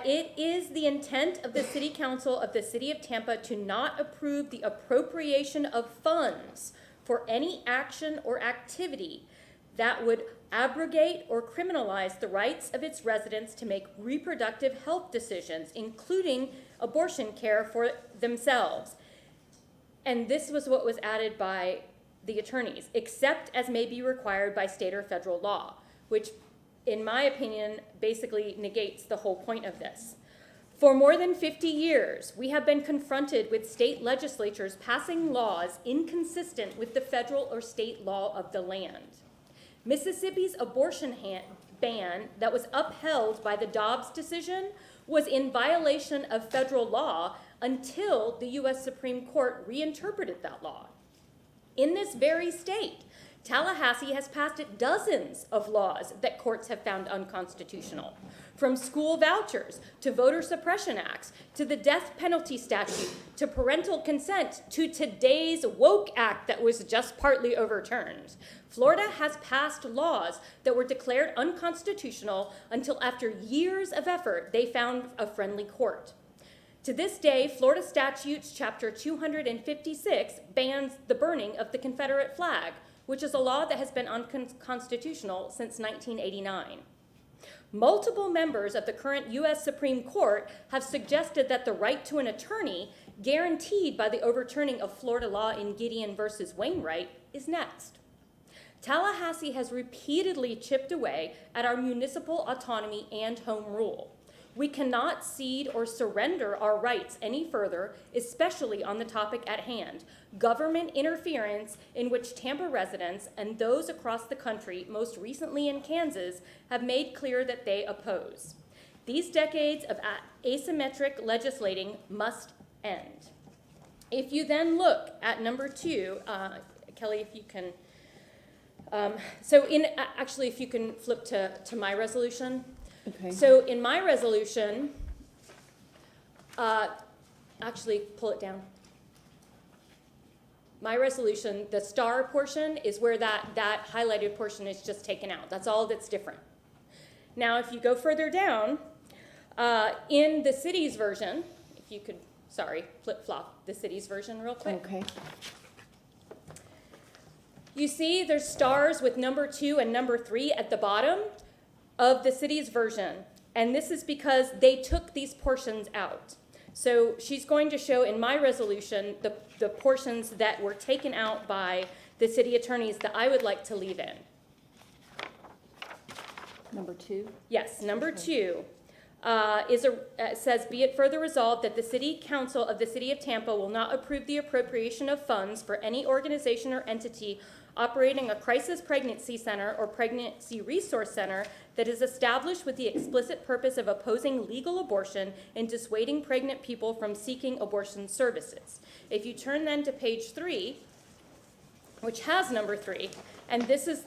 it is the intent of the City Council of the City of Tampa to not approve the appropriation of funds for any action or activity that would abrogate or criminalize the rights of its residents to make reproductive health decisions, including abortion care for themselves. And this was what was added by the attorneys, except as may be required by state or federal law, which, in my opinion, basically negates the whole point of this. For more than 50 years, we have been confronted with state legislatures passing laws inconsistent with the federal or state law of the land. Mississippi's abortion ban that was upheld by the Dobbs decision was in violation of federal law until the U.S. Supreme Court reinterpreted that law. In this very state, Tallahassee has passed dozens of laws that courts have found unconstitutional, from school vouchers to voter suppression acts to the death penalty statute to parental consent to today's woke act that was just partly overturned. Florida has passed laws that were declared unconstitutional until after years of effort they found a friendly court. To this day, Florida Statutes Chapter 256 bans the burning of the Confederate flag, which is a law that has been unconstitutional since 1989. Multiple members of the current U.S. Supreme Court have suggested that the right to an attorney, guaranteed by the overturning of Florida law in Gideon versus Wainwright, is next. Tallahassee has repeatedly chipped away at our municipal autonomy and home rule. We cannot cede or surrender our rights any further, especially on the topic at hand, government interference, in which Tampa residents and those across the country, most recently in Kansas, have made clear that they oppose. These decades of asymmetric legislating must end. If you then look at number 2, Kelly, if you can, if you can flip to my resolution. Okay. So in my resolution, actually pull it down. My resolution, the star portion is where that highlighted portion is just taken out. That's all that's different. Now, if you go further down, in the city's version, if you could, flip-flop the city's version real quick. Okay. You see there's stars with number 2 and number 3 at the bottom of the city's version, and this is because they took these portions out. So she's going to show in my resolution the portions that were taken out by the city attorneys that I would like to leave in. Number 2? Yes, number 2 says, be it further resolved that the City Council of the City of Tampa will not approve the appropriation of funds for any organization or entity operating a crisis pregnancy center or pregnancy resource center that is established with the explicit purpose of opposing legal abortion and dissuading pregnant people from seeking abortion services. If you turn then to page 3, which has number 3, and this is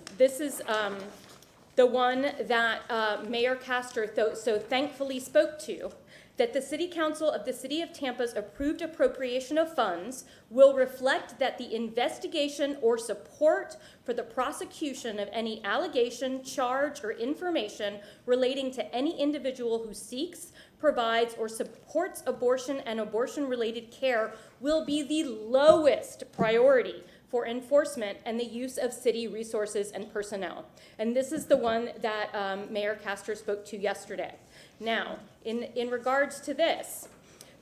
the one that Mayor Castor so thankfully spoke to, that the City Council of the City of Tampa's approved appropriation of funds will reflect that the investigation or support for the prosecution of any allegation, charge, or information relating to any individual who seeks, provides, or supports abortion and abortion-related care will be the lowest priority for enforcement and the use of city resources and personnel. And this is the one that Mayor Castor spoke to yesterday. Now, in regards to this,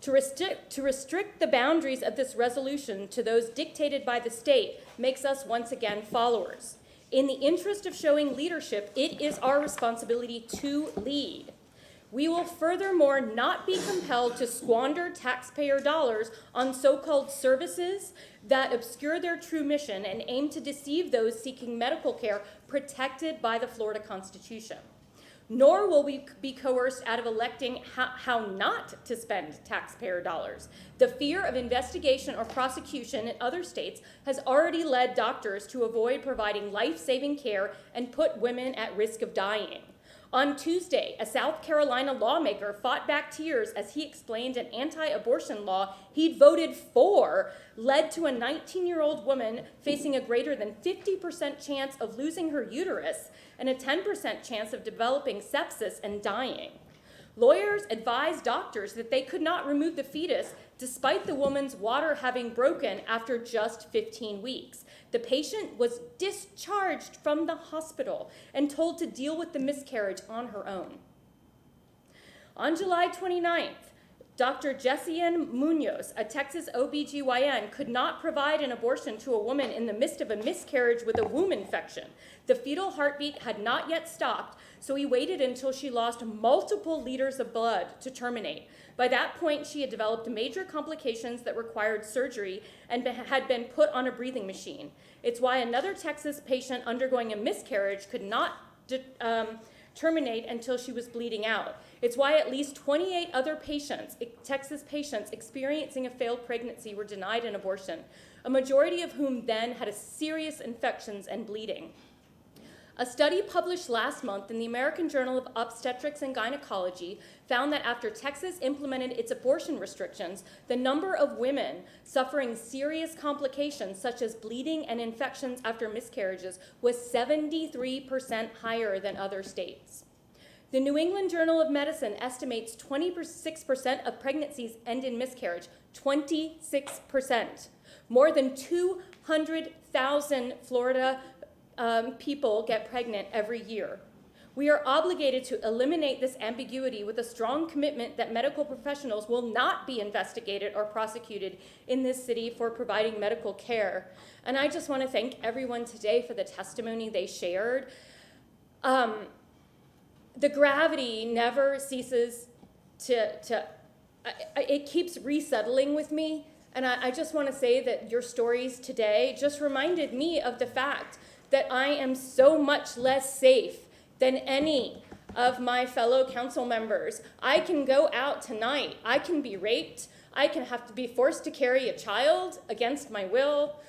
to restrict the boundaries of this resolution to those dictated by the state makes us once again followers. In the interest of showing leadership, it is our responsibility to lead. We will furthermore not be compelled to squander taxpayer dollars on so-called services that obscure their true mission and aim to deceive those seeking medical care protected by the Florida Constitution. Nor will we be coerced out of electing how not to spend taxpayer dollars. The fear of investigation or prosecution in other states has already led doctors to avoid providing life-saving care and put women at risk of dying. On Tuesday, a South Carolina lawmaker fought back tears as he explained an anti-abortion law he'd voted for led to a 19-year-old woman facing a greater than 50% chance of losing her uterus and a 10% chance of developing sepsis and dying. Lawyers advised doctors that they could not remove the fetus despite the woman's water having broken after just 15 weeks. The patient was discharged from the hospital and told to deal with the miscarriage on her own. On July 29th, Dr. Jessian Munoz, a Texas OBGYN, could not provide an abortion to a woman in the midst of a miscarriage with a womb infection. The fetal heartbeat had not yet stopped, so he waited until she lost multiple liters of blood to terminate. By that point, she had developed major complications that required surgery and had been put on a breathing machine. It's why another Texas patient undergoing a miscarriage could not terminate until she was bleeding out. It's why at least 28 other patients, Texas patients experiencing a failed pregnancy, were denied an abortion, a majority of whom then had serious infections and bleeding. A study published last month in the American Journal of Obstetrics and Gynecology found that after Texas implemented its abortion restrictions, the number of women suffering serious complications such as bleeding and infections after miscarriages was 73% higher than other states. The New England Journal of Medicine estimates 26% of pregnancies end in miscarriage. 26%. More than 200,000 Florida people get pregnant every year. We are obligated to eliminate this ambiguity with a strong commitment that medical professionals will not be investigated or prosecuted in this city for providing medical care. And I just want to thank everyone today for the testimony they shared. The gravity never ceases it keeps resettling with me. And I just want to say that your stories today just reminded me of the fact that I am so much less safe than any of my fellow council members. I can go out tonight. I can be raped. I can have to be forced to carry a child against my will.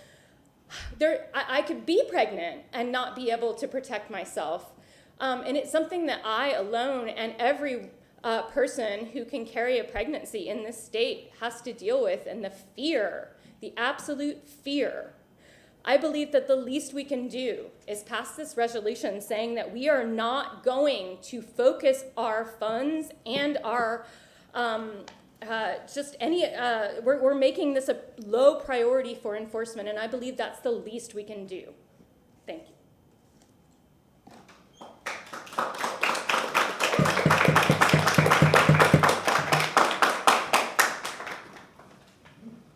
I could be pregnant and not be able to protect myself. And it's something that I alone and every person who can carry a pregnancy in this state has to deal with, and the fear, the absolute fear. I believe that the least we can do is pass this resolution saying that we are not going to focus our funds and our we're making this a low priority for enforcement, and I believe that's the least we can do. Thank you.